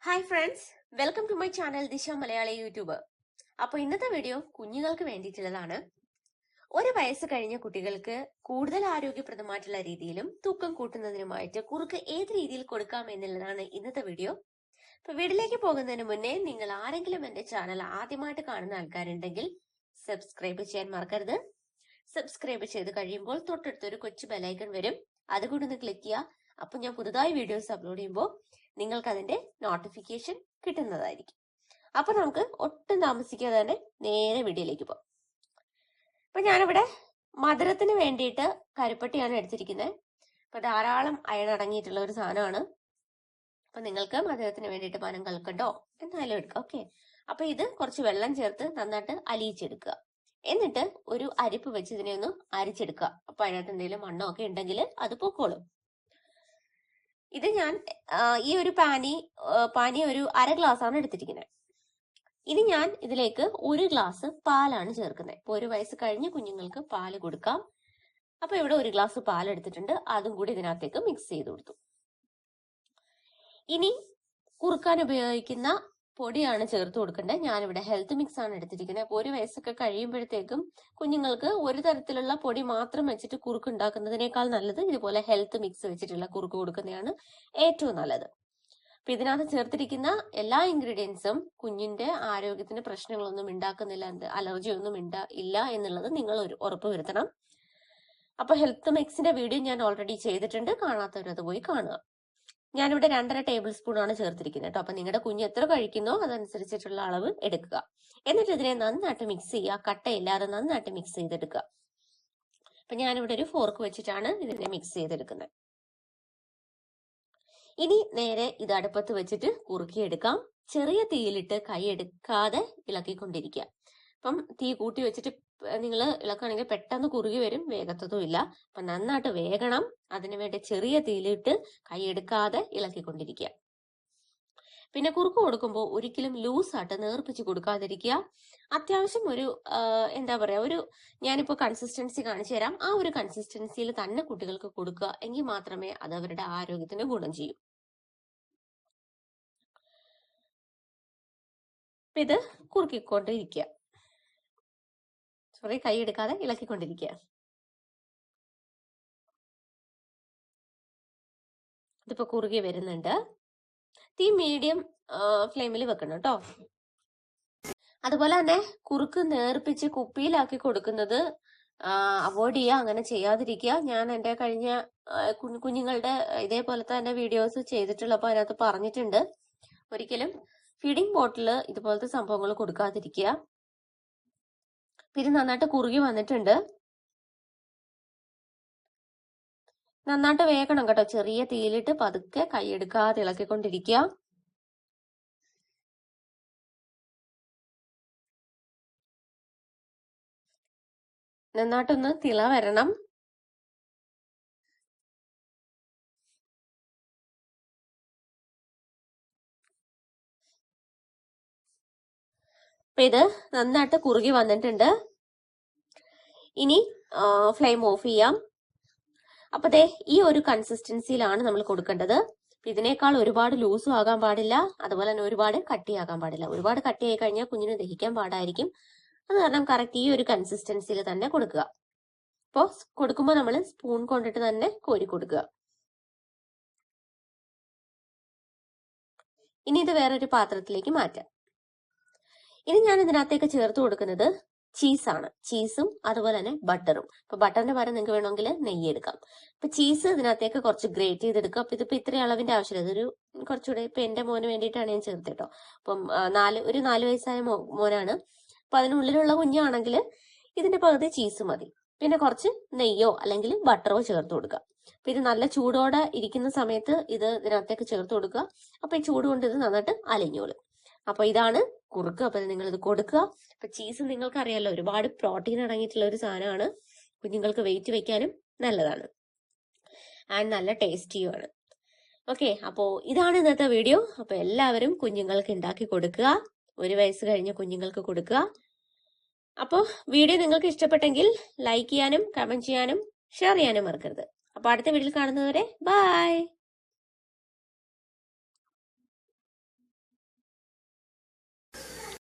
Hi friends, welcome to my channel Disha Malayali YouTube. അപ്പോൾ ഇന്നത്തെ video കുഞ്ഞുങ്ങൾക്ക് വേണ്ടിയിട്ടുള്ളതാണ്. ഒരു വയസ്സ് കഴിഞ്ഞ കുട്ടികൾക്ക് കൂടുതൽ ആരോഗ്യപ്രദമായിട്ടുള്ള രീതിയിലും തൂക്കം കൂട്ടുന്നതിനുമായിട്ട് കുറുക്ക് ഏത് രീതിയിൽ കൊടുക്കാം എന്നുള്ളതാണ് ഇന്നത്തെ വീഡിയോ. അപ്പൊ വീഡിയോയിലേക്ക് പോകുന്നതിന് മുന്നേ നിങ്ങൾ ആരെങ്കിലും എന്റെ ചാനൽ ആദ്യമായിട്ട് കാണുന്ന ആൾക്കാരുണ്ടെങ്കിൽ സബ്സ്ക്രൈബ് ചെയ്യാൻ മറക്കരുത്. സബ്സ്ക്രൈബ് ചെയ്ത് കഴിയുമ്പോൾ തൊട്ടടുത്തൊരു കൊച്ചു ബെലൈക്കൺ വരും, അതുകൊണ്ട് ഒന്ന് ക്ലിക്ക് ചെയ്യുക. അപ്പൊ ഞാൻ പുതുതായി വീഡിയോസ് അപ്ലോഡ് ചെയ്യുമ്പോൾ നിങ്ങൾക്ക് അതിന്റെ നോട്ടിഫിക്കേഷൻ കിട്ടുന്നതായിരിക്കും. അപ്പൊ നമുക്ക് ഒട്ടും താമസിക്കാതെ തന്നെ നേരെ വീഡിയോയിലേക്ക് പോകാം. അപ്പൊ ഞാനിവിടെ മധുരത്തിന് വേണ്ടിയിട്ട് കരിപ്പട്ടിയാണ് എടുത്തിരിക്കുന്നത്. അപ്പൊ ധാരാളം അയൺ അടങ്ങിയിട്ടുള്ള ഒരു സാധനമാണ്. അപ്പൊ നിങ്ങൾക്ക് മധുരത്തിന് വേണ്ടിയിട്ട് പനം കൽക്കണ്ടോ എന്തായാലും എടുക്കാം. ഓക്കെ, അപ്പൊ ഇത് കുറച്ച് വെള്ളം ചേർത്ത് നന്നായിട്ട് അലിയിച്ചെടുക്കുക. എന്നിട്ട് ഒരു അരിപ്പ് വെച്ച് ഇതിനെ ഒന്ന് അരിച്ചെടുക്കുക. അപ്പൊ അതിനകത്ത് എന്തെങ്കിലും മണ്ണോ ഒക്കെ ഉണ്ടെങ്കിൽ അത് പൊക്കോളും. ഇത് ഞാൻ ഈ ഒരു പാനി ഒരു അര ഗ്ലാസ് ആണ് എടുത്തിരിക്കുന്നത്. ഇനി ഞാൻ ഇതിലേക്ക് ഒരു ഗ്ലാസ് പാലാണ് ചേർക്കുന്നത്. ഇപ്പൊ ഒരു വയസ്സ് കഴിഞ്ഞ കുഞ്ഞുങ്ങൾക്ക് പാല് കൊടുക്കാം. അപ്പൊ ഇവിടെ ഒരു ഗ്ലാസ് പാൽ എടുത്തിട്ടുണ്ട്, അതും കൂടി ഇതിനകത്തേക്ക് മിക്സ് ചെയ്ത് കൊടുത്തു. ഇനി കുറുക്കാൻ ഉപയോഗിക്കുന്ന പൊടിയാണ് ചേർത്ത് കൊടുക്കേണ്ടത്. ഞാനിവിടെ ഹെൽത്ത് മിക്സ് ആണ് എടുത്തിരിക്കുന്നത്. അപ്പൊ ഒരു വയസ്സൊക്കെ കഴിയുമ്പോഴത്തേക്കും കുഞ്ഞുങ്ങൾക്ക് ഒരു തരത്തിലുള്ള പൊടി മാത്രം വെച്ചിട്ട് കുറുക്ക് ഉണ്ടാക്കുന്നതിനേക്കാൾ നല്ലത് ഇതുപോലെ ഹെൽത്ത് മിക്സ് വെച്ചിട്ടുള്ള കുറുക്ക് കൊടുക്കുന്നതാണ് ഏറ്റവും നല്ലത്. അപ്പൊ ഇതിനകത്ത് ചേർത്തിരിക്കുന്ന എല്ലാ ഇൻഗ്രീഡിയൻസും കുഞ്ഞിന്റെ ആരോഗ്യത്തിന് പ്രശ്നങ്ങളൊന്നും ഉണ്ടാക്കുന്നില്ല, അലർജി ഒന്നും ഇല്ല എന്നുള്ളത് നിങ്ങൾ ഉറപ്പ് വരുത്തണം. അപ്പൊ ഹെൽത്ത് മിക്സിന്റെ വീഡിയോ ഞാൻ ഓൾറെഡി ചെയ്തിട്ടുണ്ട്, കാണാത്തവരത് പോയി കാണുക. ഞാനിവിടെ 2.5 ടേബിൾ സ്പൂൺ ആണ് ചേർത്തിരിക്കുന്നത് കേട്ടോ. അപ്പൊ നിങ്ങളുടെ കുഞ്ഞ് എത്ര കഴിക്കുന്നോ അതനുസരിച്ചിട്ടുള്ള അളവ് എടുക്കുക. എന്നിട്ട് ഇതിനെ നന്നായിട്ട് മിക്സ് ചെയ്യുക, കട്ടയില്ലാതെ നന്നായിട്ട് മിക്സ് ചെയ്തെടുക്കുക. അപ്പൊ ഞാനിവിടെ ഒരു ഫോർക്ക് വെച്ചിട്ടാണ് ഇതിനെ മിക്സ് ചെയ്തെടുക്കുന്നത്. ഇനി നേരെ ഇത് അടുപ്പത്ത് വെച്ചിട്ട് കുറുക്കിയെടുക്കാം. ചെറിയ തീയിലിട്ട് കൈ എടുക്കാതെ ഇളക്കിക്കൊണ്ടിരിക്കുക. അപ്പം തീ കൂട്ടി വെച്ചിട്ട് നിങ്ങൾ ഇളക്കുകയാണെങ്കിൽ പെട്ടെന്ന് കുറുകി വരും, വേഗത്തതും ഇല്ല. അപ്പൊ നന്നായിട്ട് വേഗണം. അതിനുവേണ്ടി ചെറിയ തീയിലിട്ട് കൈ എടുക്കാതെ ഇളക്കിക്കൊണ്ടിരിക്കുക. പിന്നെ കുറുക്ക് കൊടുക്കുമ്പോൾ ഒരിക്കലും ലൂസായിട്ട് നേർപ്പിച്ച് കൊടുക്കാതിരിക്കുക. അത്യാവശ്യം ഒരു എന്താ പറയാ, ഞാനിപ്പോ കൺസിസ്റ്റൻസി കാണിച്ചു തരാം. ആ ഒരു കൺസിസ്റ്റൻസിയിൽ തന്നെ കുട്ടികൾക്ക് കൊടുക്കുക, എങ്കിൽ മാത്രമേ അത് അവരുടെ ആരോഗ്യത്തിന് ഗുണം ചെയ്യൂ. ഇത് കുറുക്കിക്കൊണ്ടിരിക്കുക, കൈ എടുക്കാതെ ഇളക്കിക്കൊണ്ടിരിക്കുക. ഇതിപ്പോ കുറുകി വരുന്നുണ്ട്. തീ മീഡിയം ഫ്ലെയിമിൽ വെക്കണം കേട്ടോ. അതുപോലെ തന്നെ കുറുക്ക് നേർപ്പിച്ച് കുപ്പിയിലാക്കി കൊടുക്കുന്നത് അവോയ്ഡ് ചെയ്യുക, അങ്ങനെ ചെയ്യാതിരിക്കുക. ഞാൻ എന്റെ കഴിഞ്ഞ കുഞ്ഞുങ്ങളുടെ ഇതേപോലത്തെ തന്നെ വീഡിയോസ് ചെയ്തിട്ടുള്ളപ്പോൾ അതിനകത്ത് പറഞ്ഞിട്ടുണ്ട്, ഒരിക്കലും ഫീഡിംഗ് ബോട്ടില് ഇതുപോലത്തെ സംഭവങ്ങൾ കൊടുക്കാതിരിക്കുക. പിന്നെ നന്നായിട്ട് കുറുകി വന്നിട്ടുണ്ട്. നന്നായിട്ട് വേഗണം കേട്ടോ. ചെറിയ തീയിലിട്ട് പതുക്കെ കൈയെടുക്കാതെ ഇളക്കിക്കൊണ്ടിരിക്കുക. നന്നായിട്ടൊന്ന് തിള വരണം. അപ്പൊ ഇത് നന്നായിട്ട് കുറുകി വന്നിട്ടുണ്ട്. ഇനി ഫ്ലെയിം ഓഫ് ചെയ്യാം. അപ്പൊ ദേ ഈ ഒരു കൺസിസ്റ്റൻസിയിലാണ് നമ്മൾ കൊടുക്കേണ്ടത്. ഇതിനേക്കാൾ ഒരുപാട് ലൂസും ആകാൻ പാടില്ല, അതുപോലെ തന്നെ ഒരുപാട് കട്ടിയാകാൻ പാടില്ല. ഒരുപാട് കട്ടിയായി കഴിഞ്ഞാൽ കുഞ്ഞിന് ദഹിക്കാൻ പാടായിരിക്കും. അത് കാരണം കറക്റ്റ് ഈ ഒരു കൺസിസ്റ്റൻസിയിൽ തന്നെ കൊടുക്കുക. അപ്പോൾ കൊടുക്കുമ്പോൾ നമ്മൾ സ്പൂൺ കൊണ്ടിട്ട് തന്നെ കോരി കൊടുക്കുക. ഇനി ഇത് വേറൊരു പാത്രത്തിലേക്ക് മാറ്റാം. ഇനി ഞാൻ ഇതിനകത്തേക്ക് ചേർത്ത് കൊടുക്കുന്നത് ചീസാണ്. ചീസും അതുപോലെ തന്നെ ബട്ടറും. അപ്പൊ ബട്ടറിന്റെ പകരം നിങ്ങൾക്ക് വേണമെങ്കിൽ നെയ്യ് എടുക്കാം. അപ്പൊ ചീസ് ഇതിനകത്തേക്ക് കുറച്ച് ഗ്രേറ്റ് ചെയ്തെടുക്കുക. അപ്പൊ ഇതിപ്പോ ഇത്ര അളവിന്റെ ആവശ്യമില്ല, ഇതൊരു കുറച്ചുകൂടെ ഇപ്പൊ എന്റെ മോന് വേണ്ടിയിട്ടാണ് ഞാൻ ചേർത്തിട്ടോ. അപ്പം 4 വയസ്സായ മോനാണ്. അപ്പൊ അതിനുള്ളിലുള്ള കുഞ്ഞാണെങ്കിൽ ഇതിന്റെ പകുതി ചീസ് മതി. പിന്നെ കുറച്ച് നെയ്യോ അല്ലെങ്കിൽ ബട്ടറോ ചേർത്ത് കൊടുക്കുക. അപ്പൊ ഇത് നല്ല ചൂടോടെ ഇരിക്കുന്ന സമയത്ത് ഇത് ഇതിനകത്തേക്ക് ചേർത്ത് കൊടുക്കുക. അപ്പൊ ഈ ചൂട് കൊണ്ട് ഇത് നന്നായിട്ട് അലിഞ്ഞോളും. അപ്പൊ ഇതാണ് കുറുക്ക്. അപ്പൊ നിങ്ങൾ ഇത് കൊടുക്കുക. അപ്പൊ ചീസ് നിങ്ങൾക്ക് അറിയാലോ, ഒരുപാട് പ്രോട്ടീൻ അടങ്ങിയിട്ടുള്ള ഒരു സാധനമാണ്. കുഞ്ഞുങ്ങൾക്ക് വെയിറ്റ് വെക്കാനും നല്ലതാണ്, ആൻഡ് നല്ല ടേസ്റ്റിയുമാണ്. ഓക്കെ, അപ്പോ ഇതാണ് ഇന്നത്തെ വീഡിയോ. അപ്പൊ എല്ലാവരും കുഞ്ഞുങ്ങൾക്ക് ഉണ്ടാക്കി കൊടുക്കുക. 1 വയസ്സ് കഴിഞ്ഞ കുഞ്ഞുങ്ങൾക്ക് കൊടുക്കുക. അപ്പോൾ വീഡിയോ നിങ്ങൾക്ക് ഇഷ്ടപ്പെട്ടെങ്കിൽ ലൈക്ക് ചെയ്യാനും കമന്റ് ചെയ്യാനും ഷെയർ ചെയ്യാനും മറക്കരുത്. അപ്പൊ അടുത്ത വീഡിയോയിൽ കാണുന്നവരെ ബൈ.